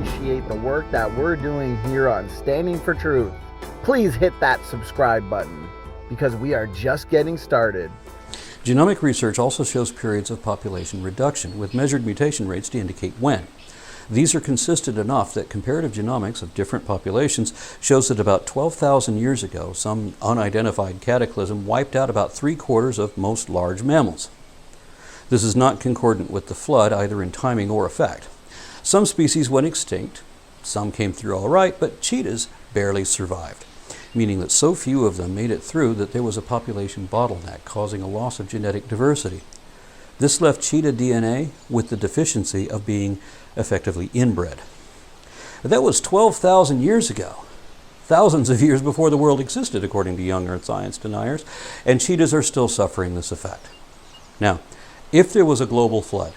appreciate the work that we're doing here on Standing for Truth, please hit that subscribe button because we are just getting started. Genomic research also shows periods of population reduction with measured mutation rates to indicate when. These are consistent enough that comparative genomics of different populations shows that about 12,000 years ago, some unidentified cataclysm wiped out about 3/4 of most large mammals. This is not concordant with the flood either in timing or effect. Some species went extinct, some came through all right, but cheetahs barely survived, meaning that so few of them made it through that there was a population bottleneck causing a loss of genetic diversity. This left cheetah DNA with the deficiency of being effectively inbred. That was 12,000 years ago, thousands of years before the world existed, according to young earth science deniers, and cheetahs are still suffering this effect. Now, if there was a global flood,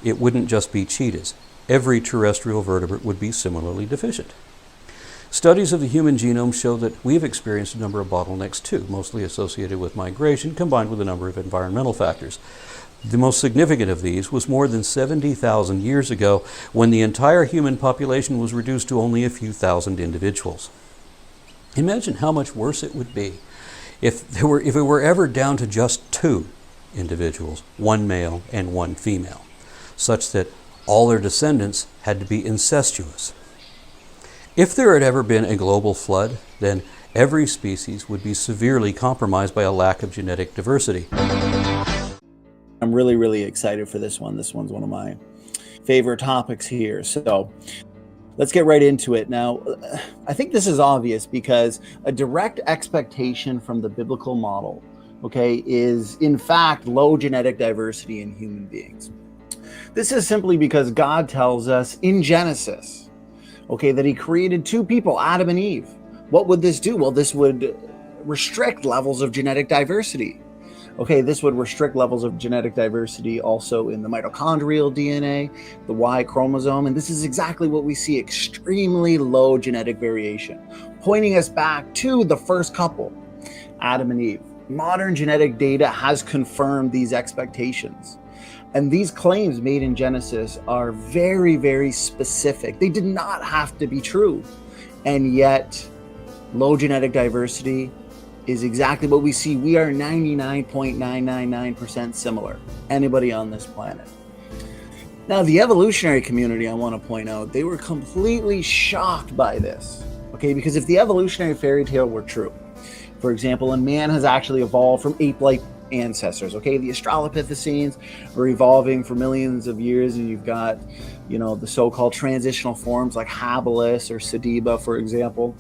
it wouldn't just be cheetahs. Every terrestrial vertebrate would be similarly deficient. Studies of the human genome show that we've experienced a number of bottlenecks too, mostly associated with migration combined with a number of environmental factors. The most significant of these was more than 70,000 years ago when the entire human population was reduced to only a few thousand individuals. Imagine how much worse it would be if it were ever down to just 2 individuals, 1 male and 1 female, such that all their descendants had to be incestuous. If there had ever been a global flood, then every species would be severely compromised by a lack of genetic diversity. I'm really excited for this one. This one's one of my favorite topics here. So let's get right into it. Now, I think this is obvious because a direct expectation from the biblical model, okay, is in fact low genetic diversity in human beings. This is simply because God tells us in Genesis, okay, that he created 2 people, Adam and Eve. What would this do? Well, this would restrict levels of genetic diversity. Okay, this would restrict levels of genetic diversity also in the mitochondrial DNA, the Y chromosome, and this is exactly what we see, extremely low genetic variation, pointing us back to the first couple, Adam and Eve. Modern genetic data has confirmed these expectations. And these claims made in Genesis are very specific. They did not have to be true. And yet, low genetic diversity is exactly what we see. We are 99.999% similar. Anybody on this planet. Now, the evolutionary community, I want to point out, they were completely shocked by this. Okay, because if the evolutionary fairy tale were true, for example, a man has actually evolved from ape-like ancestors, okay? The Australopithecines are evolving for millions of years, and you've got, you know, the so-called transitional forms like habilis or sediba, for example.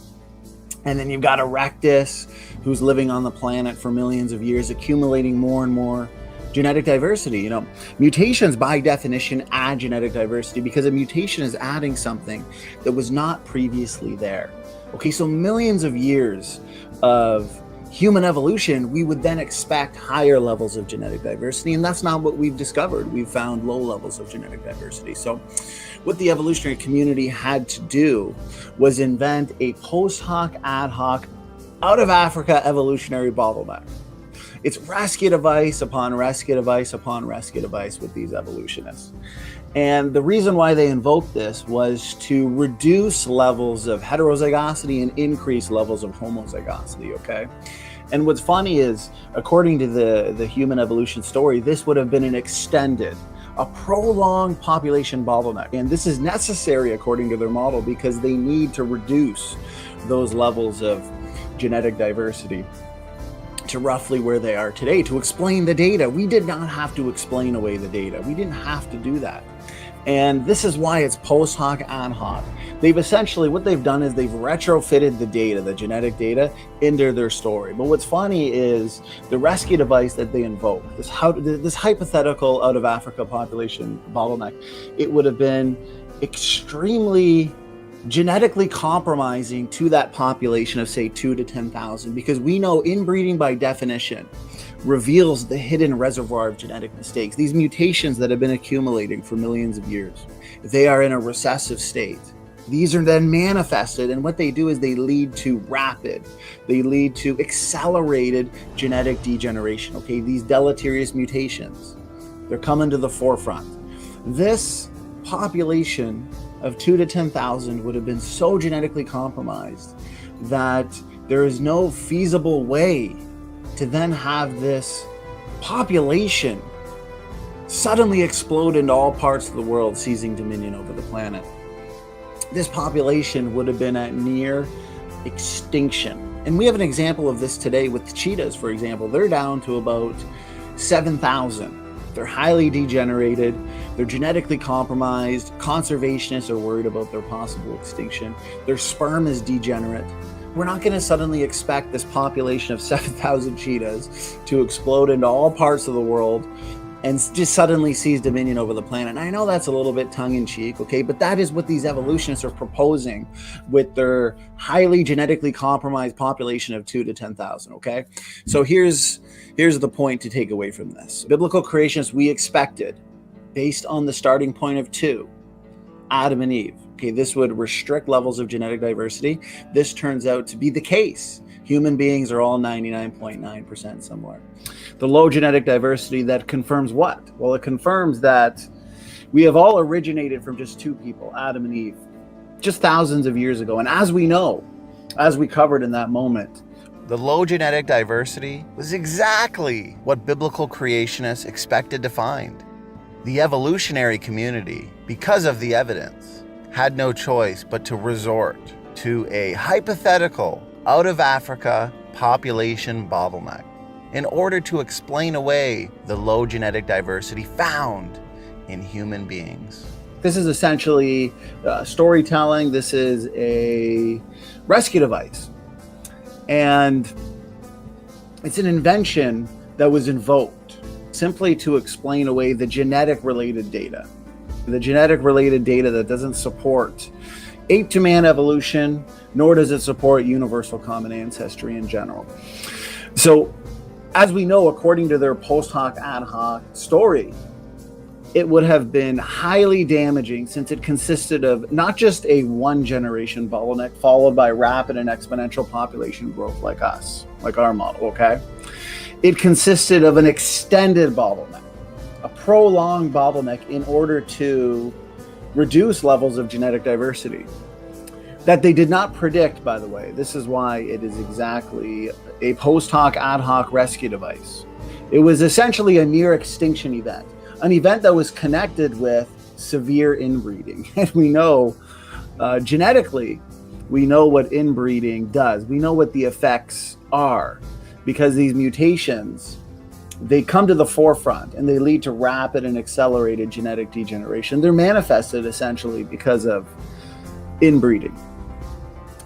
And then you've got Erectus, who's living on the planet for millions of years, accumulating more and more genetic diversity. You know, mutations by definition add genetic diversity because a mutation is adding something that was not previously there. Okay, so millions of years of human evolution, we would then expect higher levels of genetic diversity, and that's not what we've discovered. We've found low levels of genetic diversity. So what the evolutionary community had to do was invent a post hoc, ad hoc, out of Africa evolutionary bottleneck. It's rescue device upon rescue device upon rescue device with these evolutionists. And the reason why they invoked this was to reduce levels of heterozygosity and increase levels of homozygosity, okay? And what's funny is, according to the human evolution story, this would have been an extended, a prolonged population bottleneck. And this is necessary according to their model because they need to reduce those levels of genetic diversity to roughly where they are today to explain the data. We did not have to explain away the data. We didn't have to do that. And this is why it's post hoc, ad hoc. They've essentially, what they've done is they've retrofitted the data, the genetic data, into their story. But what's funny is the rescue device that they invoke, this hypothetical out of Africa population bottleneck, it would have been extremely genetically compromising to that population of say 2 to 10,000, because we know inbreeding by definition reveals the hidden reservoir of genetic mistakes. These mutations that have been accumulating for millions of years, they are in a recessive state. These are then manifested, and what they do is they lead to accelerated genetic degeneration. Okay, these deleterious mutations, they're coming to the forefront. This population of 2 to 10,000 would have been so genetically compromised that there is no feasible way to then have this population suddenly explode into all parts of the world, seizing dominion over the planet. This population would have been at near extinction. And we have an example of this today with cheetahs, for example. They're down to about 7,000. They're highly degenerated. They're genetically compromised. Conservationists are worried about their possible extinction. Their sperm is degenerate. We're not going to suddenly expect this population of 7,000 cheetahs to explode into all parts of the world and just suddenly seize dominion over the planet. And I know that's a little bit tongue-in-cheek, okay? But that is what these evolutionists are proposing with their highly genetically compromised population of 2 to 10,000, okay? So here's the point to take away from this. Biblical creationists, we expected, based on the starting point of 2, Adam and Eve. Okay, this would restrict levels of genetic diversity. This turns out to be the case. Human beings are all 99.9% similar. The low genetic diversity, that confirms what? Well, it confirms that we have all originated from just 2 people, Adam and Eve, just thousands of years ago. And as we know, as we covered in that moment, the low genetic diversity was exactly what biblical creationists expected to find. The evolutionary community, because of the evidence, had no choice but to resort to a hypothetical out of Africa population bottleneck in order to explain away the low genetic diversity found in human beings. This is essentially storytelling. This is a rescue device. And it's an invention that was invoked simply to explain away the genetic related data. The genetic related data that doesn't support ape to man evolution, nor does it support universal common ancestry in general. So, as we know, according to their post hoc ad hoc story, it would have been highly damaging since it consisted of not just a 1 generation bottleneck followed by rapid and exponential population growth like us, like our model, okay? It consisted of an extended bottleneck, a prolonged bottleneck in order to reduce levels of genetic diversity that they did not predict, by the way. This is why it is exactly a post hoc ad hoc rescue device. It was essentially a near extinction event, an event that was connected with severe inbreeding. And we know genetically, we know what inbreeding does. We know what the effects are, because these mutations, they come to the forefront and they lead to rapid and accelerated genetic degeneration. They're manifested essentially because of inbreeding.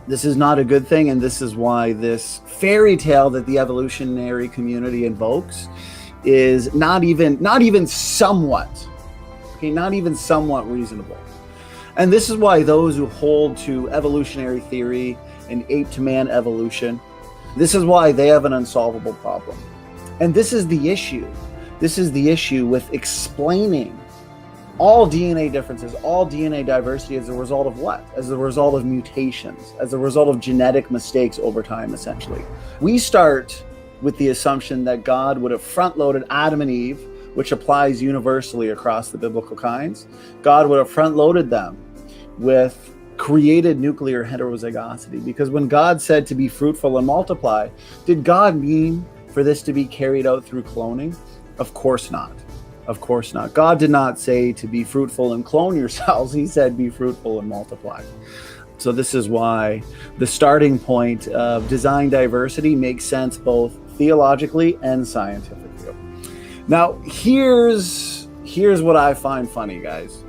This is not a good thing, and this is why this fairy tale that the evolutionary community invokes is not even somewhat, okay, not even somewhat reasonable. And this is why those who hold to evolutionary theory and ape to man evolution, this is why they have an unsolvable problem. And this is the issue. This is the issue with explaining all DNA differences, all DNA diversity as a result of what? As a result of mutations, as a result of genetic mistakes over time, essentially. We start with the assumption that God would have front-loaded Adam and Eve, which applies universally across the biblical kinds. God would have front-loaded them with created nuclear heterozygosity, because when God said to be fruitful and multiply, did God mean for this to be carried out through cloning? Of course not. Of course not. God did not say to be fruitful and clone yourselves. He said be fruitful and multiply. So this is why the starting point of design diversity makes sense both theologically and scientifically. Now, here's what I find funny, guys.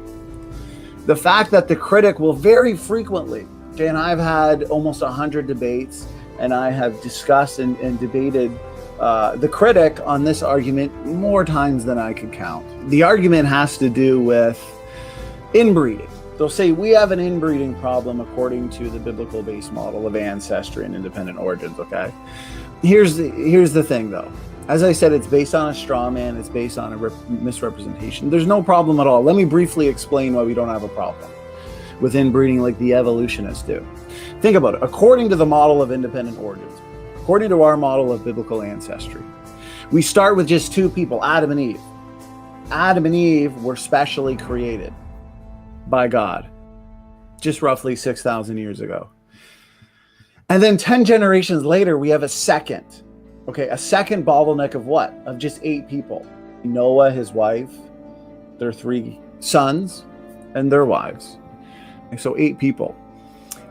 The fact that the critic will very frequently, okay, and I've had almost 100 debates, and I have discussed and debated the critic on this argument more times than I could count. The argument has to do with inbreeding. They'll say we have an inbreeding problem according to the biblical base model of ancestry and independent origins, okay? Here's the thing though. As I said, it's based on a straw man, it's based on a misrepresentation. There's no problem at all. Let me briefly explain why we don't have a problem with inbreeding like the evolutionists do. Think about it. According to the model of independent origins, according to our model of biblical ancestry, we start with just 2 people, Adam and Eve. Adam and Eve were specially created by God. just roughly 6,000 years ago. And then 10 generations later, we have a second bottleneck of what? Of just 8 people. Noah, his wife, their 3 sons, and their wives. And so 8 people.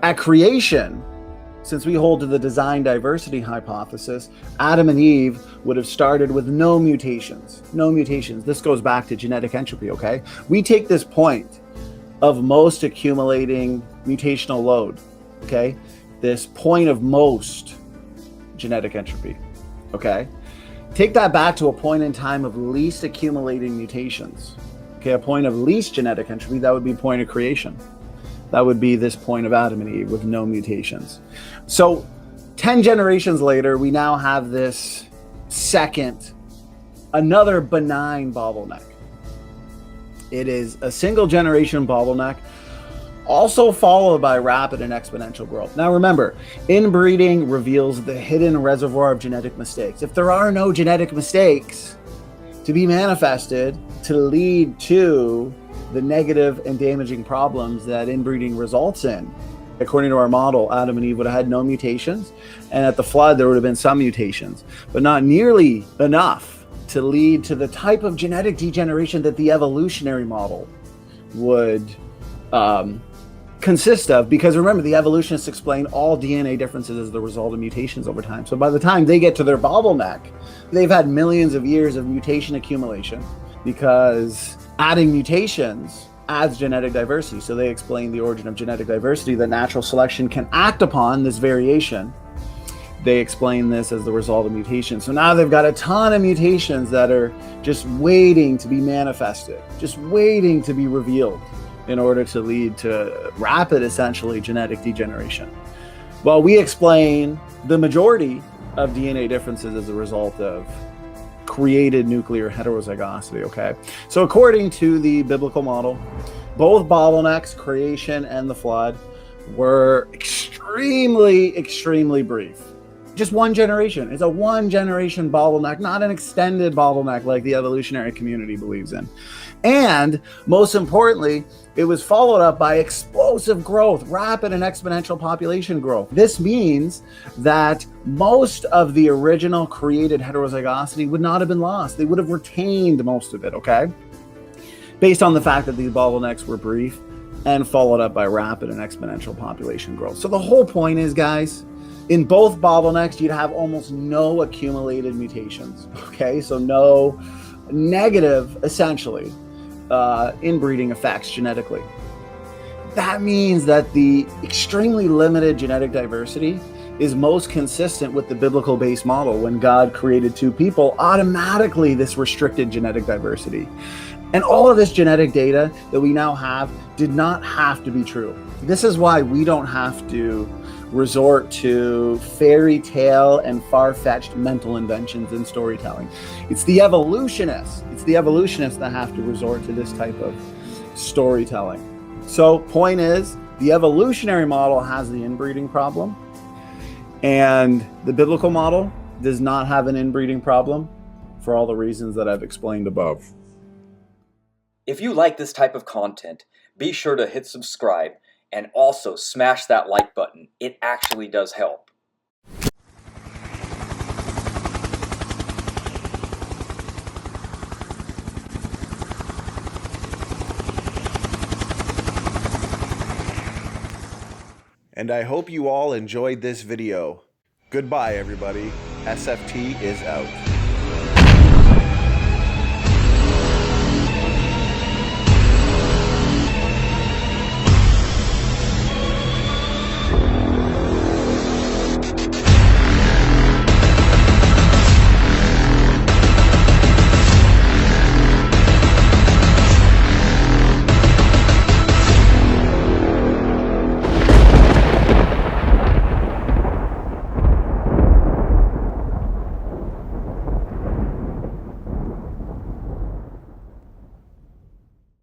At creation, since we hold to the design diversity hypothesis, Adam and Eve would have started with no mutations. No mutations. This goes back to genetic entropy, okay? We take this point of most accumulating mutational load, okay? This point of most genetic entropy, okay? Take that back to a point in time of least accumulating mutations, okay? A point of least genetic entropy, that would be point of creation. That would be this point of Adam and Eve with no mutations. So 10 generations later, we now have this second, another benign bottleneck. It is a single generation bottleneck, also followed by rapid and exponential growth. Now remember, inbreeding reveals the hidden reservoir of genetic mistakes. If there are no genetic mistakes to be manifested to lead to the negative and damaging problems that inbreeding results in, according to our model, Adam and Eve would have had no mutations, and at the flood there would have been some mutations, but not nearly enough to lead to the type of genetic degeneration that the evolutionary model would consist of. Because remember, the evolutionists explain all DNA differences as the result of mutations over time. So by the time they get to their bottleneck, they've had millions of years of mutation accumulation, because adding mutations adds genetic diversity. So they explain the origin of genetic diversity, that natural selection can act upon this variation. They explain this as the result of mutations. So now they've got a ton of mutations that are just waiting to be manifested, just waiting to be revealed in order to lead to rapid, essentially, genetic degeneration. Well, we explain the majority of DNA differences as a result of created nuclear heterozygosity, okay? So according to the biblical model, both bottlenecks, creation and the flood, were extremely brief. Just one generation. It's a one generation bottleneck, not an extended bottleneck like the evolutionary community believes in. And most importantly, it was followed up by explosive growth, rapid and exponential population growth. This means that most of the original created heterozygosity would not have been lost. They would have retained most of it, okay? Based on the fact that these bottlenecks were brief and followed up by rapid and exponential population growth. So the whole point is, guys, in both bottlenecks, you'd have almost no accumulated mutations, okay? So no negative, essentially, inbreeding effects genetically. That means that the extremely limited genetic diversity is most consistent with the biblical base model. When God created 2 people, automatically this restricted genetic diversity. And all of this genetic data that we now have did not have to be true. This is why we don't have to resort to fairy tale and far-fetched mental inventions in storytelling. It's the evolutionists that have to resort to this type of storytelling. So point is, the evolutionary model has the inbreeding problem, and the biblical model does not have an inbreeding problem for all the reasons that I've explained above. If you like this type of content, be sure to hit subscribe and also smash that like button. It actually does help. And I hope you all enjoyed this video. Goodbye, everybody. SFT is out.